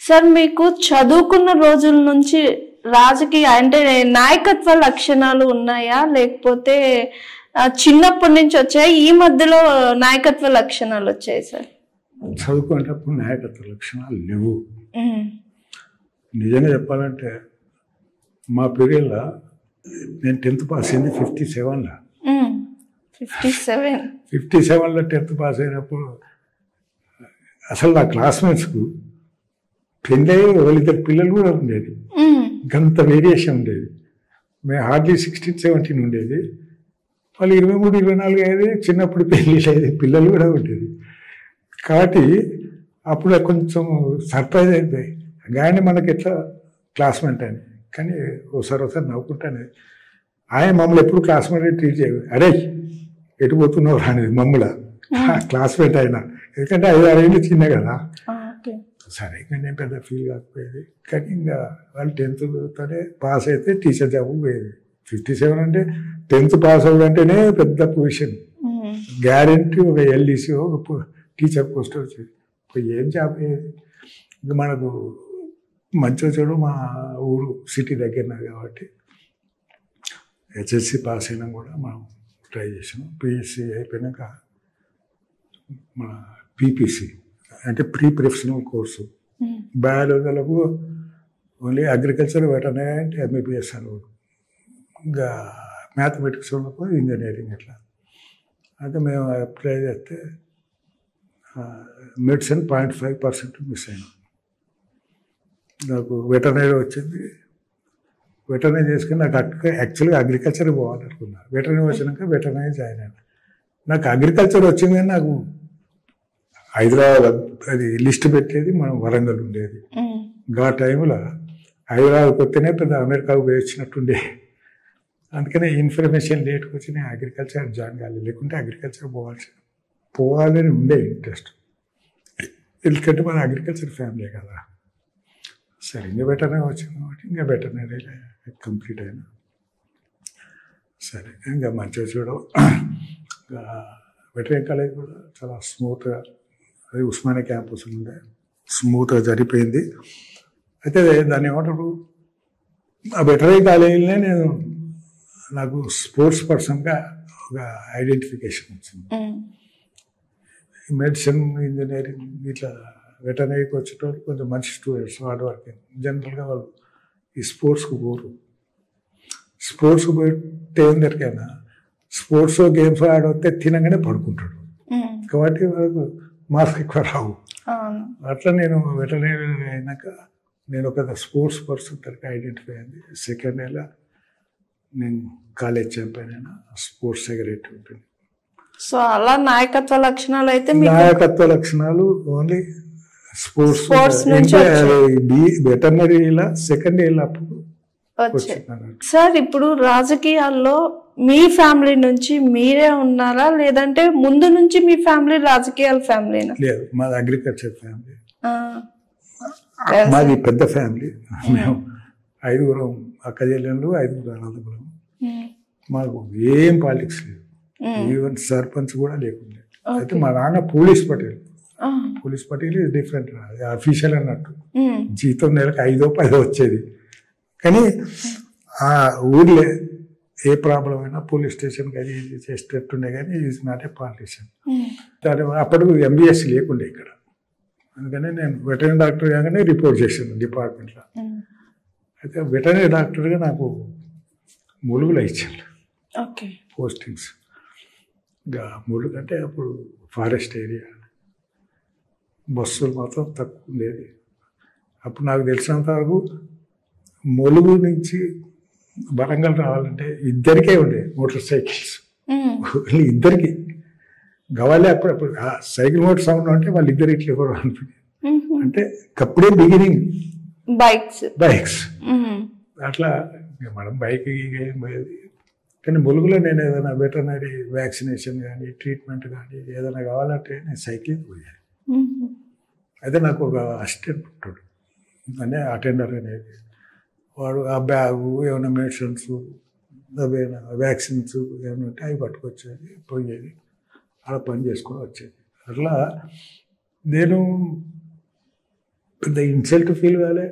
Sir మీకు చదువుకున్న రోజుల నుంచి రాజకీయ అంటే నాయకత్వ లక్షణాలు ఉన్నాయా, లేకపోతే చిన్నప్పటి నుంచి వచ్చాయి, ఈ మధ్యలో నాయకత్వ లక్షణాలు వచ్చాయి సార్? చదువుకునేటప్పుడు నాయకత్వ లక్షణాలు లేవు. నిజంగా చెప్పాలంటే మా పీరియడ్లో నేను 10th పాస్ అయింది 57లో. 57లో 10th పాస్ అయినప్పుడు అసలు నా క్లాస్మేట్స్కు పెళ్ళి వాళ్ళిద్దరు పిల్లలు కూడా ఉండేది. గంత వేరియేషన్ ఉండేది. మేము హార్డ్లీ 16-17 ఉండేది, వాళ్ళు 23-24 అయ్యేది. చిన్నప్పుడు పెళ్ళి అయ్యేది, పిల్లలు కూడా ఉండేది. కాబట్టి అప్పుడు కొంచెం సర్ప్రైజ్ అయిపోయి కానీ మనకి ఎట్లా క్లాస్మేట్ అని. కానీ ఒకసారి నవ్వుకుంటానే ఆయన మమ్మల్ని ఎప్పుడు క్లాస్మేట్ ట్రీట్ చేయదు. అరే ఎటు పోతున్నావు అనేది మమ్మల్ని క్లాస్మేట్ అయినా, ఎందుకంటే 5-6 ఏళ్ళు చిన్న కదా. సరే ఇంకా నేను పెద్ద ఫీల్ కాకపోయేది. కానీ ఇంకా వాళ్ళు 10th పాస్ అయితే టీచర్ జాబ్ పోయేది. 57 అంటే 10th పాస్ అవ్వడంటేనే పెద్ద పొజిషన్, గ్యారెంటీ. ఒక LDC ఒక టీచర్ పోస్ట్ వచ్చేది. ఏం జాబ్ అయ్యేది. ఇంకా మనకు మంచిగా చెడు మా ఊరు సిటీ దగ్గర కాబట్టి HSC పాస్ అయినా కూడా మనం ట్రై చేసాం. PSC అయిపోయినాక మన PPC అంటే ప్రీ ప్రొఫెషనల్ కోర్సు. బయాలజీలకు ఓన్లీ అగ్రికల్చర్, వెటర్నరీ అంటే MBBS అనేవాడు. ఇంకా మ్యాథమెటిక్స్ ఉన్నప్పుడు ఇంజనీరింగ్. ఇట్లా అయితే మేము అప్లై చేస్తే మెడిసిన్ 0.5% మిస్ అయినాం. నాకు వెటర్నరీ వచ్చింది. వెటర్నరీ చేసుకుని నాకు యాక్చువల్గా అగ్రికల్చర్ పోవాలనుకున్నా. వెటర్నరీ వచ్చినాక వెటర్నరీ జాయిన్ అయినా. నాకు అగ్రికల్చర్ వచ్చింది కానీ నాకు హైదరాబాద్ అది లిస్ట్ పెట్టేది మనం వరంగల్ ఉండేది. ఆ టైంలో హైదరాబాద్కి వస్తేనే పెద్ద అమెరికాకు పోయి వచ్చినట్టుండే. అందుకనే ఇన్ఫర్మేషన్ లేట్కి వచ్చి నేను అగ్రికల్చర్ జాయిన్ కాలేదు. లేకుంటే అగ్రికల్చర్ పోవాలని ఉండే ఇంట్రెస్ట్. ఎందుకంటే మన అగ్రికల్చర్ ఫ్యామిలీ కదా. సరే ఇంకా వెటర్నరీ వచ్చింది కాబట్టి ఇంకా వెటర్నరీ కంప్లీట్ అయినా. సరే ఇంకా మంచిగా చూడవు. ఇంకా వెటర్నరీ కాలేజ్ కూడా చాలా స్మూత్గా, అది ఉస్మానియా క్యాంపస్ ఉండే, స్మూత్గా జరిపోయింది. అయితే దాన్ని ఏమంటారు, ఆ వెటర్నరీ కాలేజీలోనే నేను నాకు స్పోర్ట్స్ పర్సన్గా ఒక ఐడెంటిఫికేషన్ వచ్చింది. మెడిసిన్, ఇంజనీరింగ్ ఇట్లా వెటర్నరీకి వచ్చేటప్పుడు కొంచెం మంచి స్టూడెంట్స్, హార్డ్ వర్కింగ్. జనరల్గా వాళ్ళు ఈ స్పోర్ట్స్కి పోరు. స్పోర్ట్స్కి పోతే ఏం దొరికైనా స్పోర్ట్స్ గేమ్స్ ఆడితే తినగానే పడుకుంటాడు. కాబట్టి వాళ్ళకు మార్క్స్ ఎక్కువ రావు. అట్లా నేను వెటర్నరీ అయినాక నేను ఒక స్పోర్ట్స్ పర్సన్ తరగతి ఐడెంటిఫై అయింది. సెకండ్ ఇయర్లో నేను కాలేజ్ ఛాంపియన్ అయినా, స్పోర్ట్స్ సెక్రటరీ ఉంటుంది. సో అలా నాయకత్వ లక్షణాలు అయితే నాయకత్వ లక్షణాలు ఓన్లీ స్పోర్ట్స్ వెటర్నరీలో సెకండ్ ఇయర్ అప్పుడు వచ్చింది. సార్ ఇప్పుడు రాజకీయాల్లో మీ ఫ్యామిలీ నుంచి మీరే ఉన్నారా, లేదంటే ముందు నుంచి మీ ఫ్యామిలీ రాజకీయాల ఫ్యామిలీనా? లేదు, మాది అగ్రికల్చర్ ఫ్యామిలీ. మాది పెద్ద ఫ్యామిలీ. మేము 5 అక్క చెల్లెళ్ళు, 5 అనంతపురం. మాకు ఏం పాలిటిక్స్ లేదు, ఈవెన్ సర్పంచ్ కూడా లేకుండా. అయితే మా నాన్న police Patel. Police Patel is different, official అన్నట్టు. జీతం నెలకు 5-10 వచ్చేది. కానీ ఆ ఊర్లో ఏ ప్రాబ్లం అయినా పోలీస్ స్టేషన్కి అది చేసేటట్టుండే. కానీ ఈజ్ నాట్ ఏ పాలిటిషియన్. అప్పుడు MBS లేకుండే ఇక్కడ. అందుకని నేను వెటర్నరీ డాక్టర్ కాగానే రిపోర్ట్ చేశాను డిపార్ట్మెంట్లో. అయితే వెటర్నరీ డాక్టర్గా నాకు ములుగులో ఇచ్చాను పోస్టింగ్స్. ఇంకా ములుగు అంటే అప్పుడు ఫారెస్ట్ ఏరియా, బస్సులు మాత్రం తక్కువ ఉండేది. అప్పుడు నాకు తెలిసినంత వరకు ములుగు నుంచి వరంగల్ రావాలంటే ఇద్దరికే ఉండే మోటార్ సైకిల్స్. ఇద్దరికి గవాలే. అప్పుడు సైకిల్ మోటార్ సౌండ్ అంటే వాళ్ళు ఇద్దరు ఇట్లా ఎవరు అనిపించింది. అంటే అప్పుడే బిగినింగ్ బైక్స్. అట్లా మనం బైక్ ఏం పోయేది. కానీ ములుగులో నేను ఏదైనా వెటర్నరీ వ్యాక్సినేషన్ కానీ, ట్రీట్మెంట్ కానీ ఏదైనా కావాలంటే నేను సైకిల్ పోయాను. అయితే నాకు ఒక అసిస్టెంట్ ఉంటాడు, అంటే అటెండర్ అనేది. వాడు ఆ బ్యాగు, ఏమైనా మెడిసిన్స్, ఏమైనా వ్యాక్సిన్స్ ఏమైనా ఉంటే అవి పట్టుకొచ్చేది, పోయేది, అలా పని చేసుకొని వచ్చేది. అట్లా నేను పెద్ద ఇన్సల్ట్ ఫీల్ కాలే.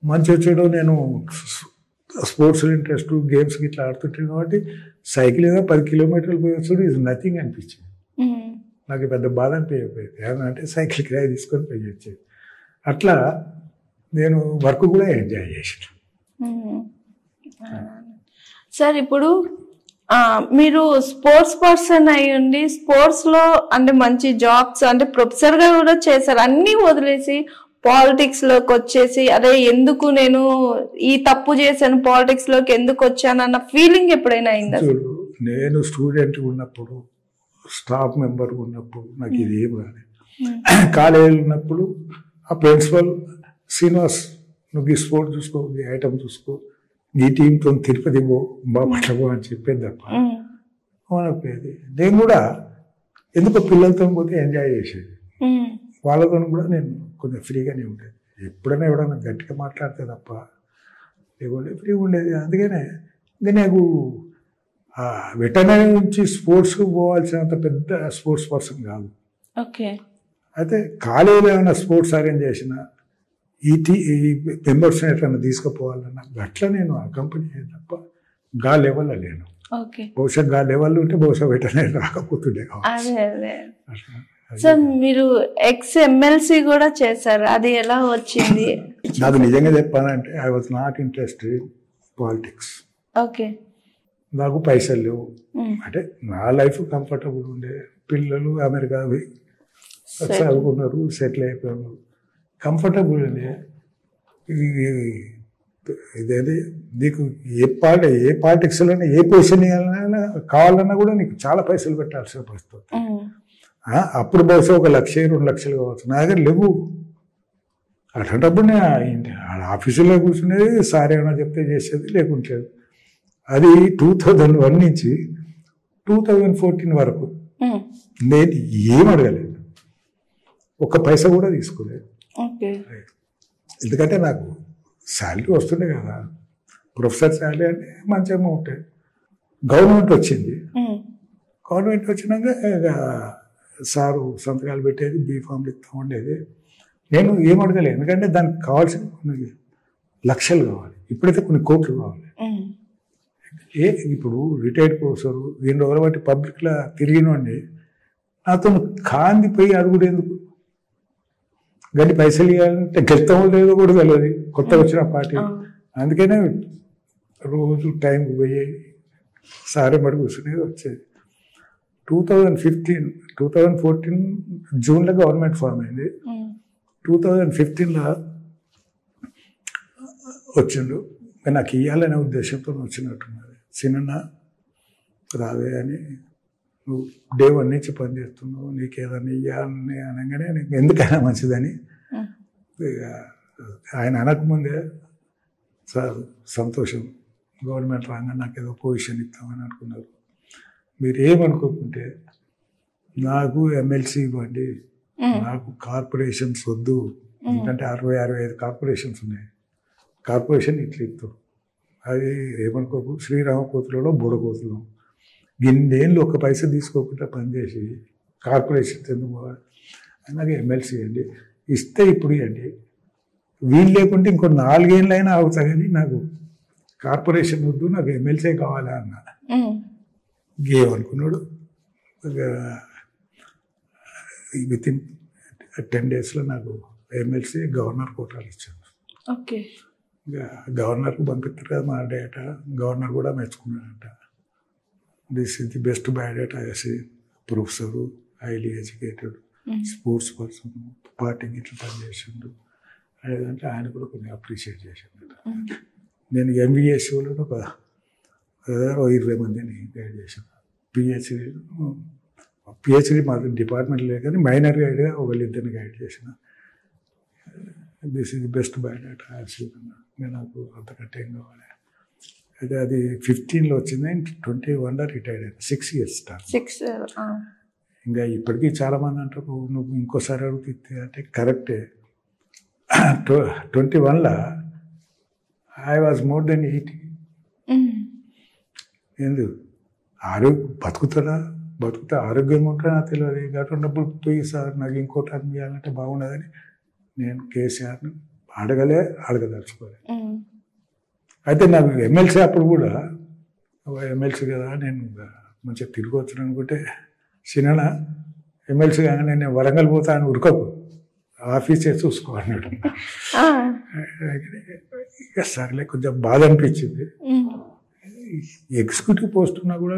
మంచి వచ్చాడు. నేను స్పోర్ట్స్ ఇంట్రెస్ట్, గేమ్స్కి ఇట్లా ఆడుతుంటాను కాబట్టి సైకిల్ ఏదో 10 కిలోమీటర్లు పోయి వచ్చాడు ఈజ్ నథింగ్ అనిపించింది. నాకు పెద్ద బాధ అనిపించకపోయేది. ఏమంటే సైకిల్ కిరాయి తీసుకొని పోయి వచ్చేది. అట్లా నేను వర్క్ కూడా ఎంజాయ్ చేసాను. సార్ ఇప్పుడు మీరు స్పోర్ట్స్ పర్సన్ అయి ఉండి స్పోర్ట్స్లో అంటే మంచి జాబ్స్ అంటే ప్రొఫెసర్గా కూడా చేశారు. అన్నీ వదిలేసి పాలిటిక్స్లోకి వచ్చేసి అదే ఎందుకు నేను ఈ తప్పు చేశాను, పాలిటిక్స్లోకి ఎందుకు వచ్చాను అన్న ఫీలింగ్ ఎప్పుడైనా అయిందా? నేను స్టూడెంట్ ఉన్నప్పుడు, స్టాఫ్ మెంబర్ ఉన్నప్పుడు నాకు ఇది ఏం రాలేదు. కాలేజీలో ఉన్నప్పుడు ఆ ప్రిన్సిపల్ శ్రీనివాస్ నువ్వు ఈ స్పోర్ట్ చూసుకో, ఈ ఐటమ్ చూసుకో, ఈ టీంతో తిరుపతి పో, బాపట్ల పో అని చెప్పేది తప్ప అవునపోయేది. నేను కూడా ఎందుకో పిల్లలతో పోతే ఎంజాయ్ చేసేది. వాళ్ళతో కూడా నేను కొంచెం ఫ్రీగానే ఉండేది. ఎప్పుడైనా ఎవడన్నా గట్టిగా మాట్లాడితే తప్ప లేకుంటే ఫ్రీగా ఉండేది. అందుకనే ఇంకా నాకు వెటర్నరీ నుంచి స్పోర్ట్స్కి పోవాల్సినంత పెద్ద స్పోర్ట్స్ పర్సన్ కాదు. ఓకే. అయితే కాలేజీలో ఏమైనా స్పోర్ట్స్ అరేంజ్ చేసినా ఈ మెంబర్స్ ఎట్లా తీసుకుపోవాలన్నా అట్లా నేను ఆ కంపెనీ తప్ప గా లెవెల్లో లేను. బహుశా గా లెవెల్లో ఉంటే బహుశా వెటర్నరీ రాకపోతుండే కావచ్చు. సార్ మీరు ఎమ్మెల్సీ కూడా చేశారు, అది ఎలా వచ్చింది? నాకు నిజంగా చెప్పాలంటే I was not interested in politics. Okay. నాకు పైసలు లేవు. అంటే నా లైఫ్ కంఫర్టబుల్ ఉండే. పిల్లలు అమెరికా చదువుకున్నారు, సెటిల్ అయిపోయారు, కంఫర్టబుల్ ఉండే. ఇదేది నీకు ఏ పాలిటిక్స్లోనే ఏ పొజిషన్ కావాలన్నా కూడా నీకు చాలా పైసలు పెట్టాల్సిన పరిస్థితి. అప్పుడు బహుశా 1 లక్ష 2 లక్షలు కావచ్చు. నా దగ్గర లేవు. అట్లాంటప్పుడు నేను ఆఫీసులో కూర్చునేది, సార్ ఏమైనా చెప్తే చేసేది, లేకుంటే అది 2001 నుంచి 2014 వరకు నేను ఏం అడగలేదు, 1 పైసా కూడా తీసుకోలేదు. ఎందుకంటే నాకు శాలరీ వస్తుండే కదా, ప్రొఫెసర్ శాలరీ అంటే మంచి అమౌంట్. గవర్నమెంట్ వచ్చింది. గవర్నమెంట్ వచ్చినాక సారు సంతకాలు పెట్టేది, బీఫామ్లు ఇస్తూ ఉండేది. నేను ఏం అడగలేదు, ఎందుకంటే దానికి కావాల్సిన కొన్ని లక్షలు కావాలి, ఇప్పుడైతే కొన్ని కోట్లు కావాలి. ఇప్పుడు రిటైర్డ్ ప్రొఫెసరు 2 రోజుల బట్టి పబ్లిక్లో తిరిగినండి నాతో కాందిపోయి అడుగుడేందుకు? గట్టి పైసలు ఇవ్వాలంటే గెలుతామో లేదో కూడా తెలియదు, కొత్త వచ్చిన పార్టీ. అందుకనే రోజు టైంకి పోయి సారే మడి కూర్చునేది వచ్చేది. 2014 జూన్లో గవర్నమెంట్ ఫామ్ అయింది. 2015లో వచ్చిండు. నాకు ఇవ్వాలనే ఉద్దేశంతో వచ్చినట్టున్నది. చిన్న రావే అని, నువ్వు డే 1 నుంచి పనిచేస్తున్నావు, నీకు ఏదైనా ఇవ్వాలని అనగానే నీకు ఎందుకైనా మంచిదని ఆయన అనకముందే సార్ సంతోషం, గవర్నమెంట్ రాగా నాకు ఏదో పొజిషన్ ఇస్తామని అనుకున్నారు. మీరు ఏమనుకోకుంటే నాకు ఎమ్మెల్సీ ఇవ్వండి, నాకు కార్పొరేషన్స్ వద్దు. ఎందుకంటే 60-65 కార్పొరేషన్స్ ఉన్నాయి. కార్పొరేషన్ ఇట్లా ఇస్తాం, అది ఏమనుకోకు. శ్రీరామకోతులలో బుడకోతులు గిన్నేళ్ళు 1 పైసా తీసుకోకుండా పనిచేసి కార్పొరేషన్స్ ఎందుకు పోవాలి? నాకు ఎమ్మెల్సీ ఇవ్వండి, ఇస్తే ఇప్పుడు ఇవ్వండి, వీలు లేకుంటే ఇంకో 4 ఏళ్ళైనా అవుతా కానీ నాకు కార్పొరేషన్ వద్దు, నాకు ఎమ్మెల్సీ కావాలా అన్న. ఏమనుకున్నాడు, వితిన్ 10 డేస్లో నాకు ఎమ్మెల్సీ గవర్నర్ కోటాలు ఇచ్చాను. గవర్నర్కు పంపిస్తారు కదా మా డేటా, గవర్నర్ కూడా మెచ్చుకున్నాడట. This is the best biodata వేసి, professor, highly educated, sports person, పార్టీకి ఇట్లా పనిచేసిండు అదేంటే ఆయన కూడా కొంచెం అప్రిషియేట్ చేసిండు. నేను ఎంబీఎస్సీలో ఒక 20 మందిని గైడ్ చేశాను. పిహెచ్డి మా డిపార్ట్మెంట్ లేదు కానీ మైనర్ గైడ్గా 1-2 గైడ్ చేసిన. This is the best biodata నేను, నాకు అంతకంటే ఏం కావాలి. అయితే అది 15లో వచ్చింది, 21లో రిటైర్డ్ అయింది. 6 years స్టార్. ఇంకా ఇప్పటికీ చాలామంది అంటారు నువ్వు ఇంకోసారి అడుగుతుంది అంటే కరెక్టే. 21లో ఐ వాజ్ మోర్ దెన్ 80. ఎందుకు బతుకుతా ఆరోగ్యంగా ఉంటా నాకు తెలియదు. గట్టినప్పుడు పోయి సార్ నాకు ఇంకోటి అనిపించాలంటే బాగుండదని నేను కేసీఆర్ని అడగదలుచుకోలేదు. అయితే నాకు ఎమ్మెల్సీ అప్పుడు కూడా ఎమ్మెల్సీ కదా నేను మంచిగా తిరిగి వచ్చాను అనుకుంటే సినిమా ఎమ్మెల్సీ కానీ నేను వరంగల్ పోతా అని ఉరకకు ఆఫీసే చూసుకో అన్నాడు. ఇక సర్లే కొంచెం బాధ అనిపించింది. ఎగ్జిక్యూటివ్ పోస్ట్ ఉన్నా కూడా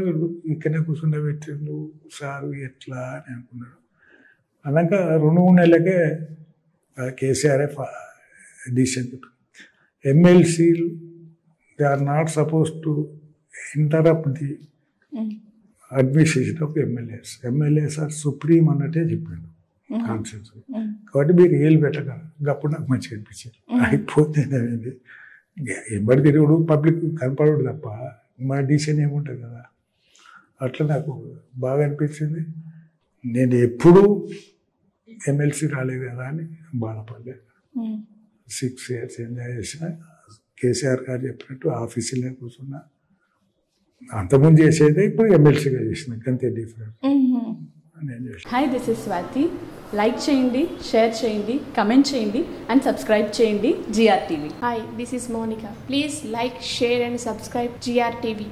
ఇక్కడనే కూర్చుండే పెట్టిండు సారు ఎట్లా అని అనుకున్నాడు. అన్నాక 2-3 నెలలకే కేసీఆర్ఏ డిసిషన్ ఎమ్మెల్సీలు they are not suppose to interrupt the administration of MLAs. MLAs are supreme అన్నట్టే చెప్పిండు కాన్సెన్స్. కాబట్టి మీరు ఏళ్ళు పెట్టగా అప్పుడు నాకు మంచిగా అనిపించింది. అయిపోతే ఎంబడి తిరుగుడు పబ్లిక్ కనపడడు తప్ప మా డిసిషన్ ఏముంటుంది కదా. అట్లా నాకు బాగా అనిపించింది. నేను ఎప్పుడూ ఎమ్మెల్సీ రాలేదు కదా అని బాధపడలేదు. 6 years ఎంజాయ్ చేసిన. కేసీఆర్ గారు చెప్పినట్టు ఆఫీసులో కూర్చున్నా. అంతకుముందు చేసేదే ఇప్పుడు ఎమ్మెల్సీగా చేసిన, అంతే డిఫరెంట్ నేను చేసిన. Hi, this is Swathi. Like చేయండి, షేర్ చేయండి, కమెంట్ చేయండి అండ్ సబ్స్క్రైబ్ చేయండి GR TV. Hi, this is Monica. Please like, share and subscribe GR TV.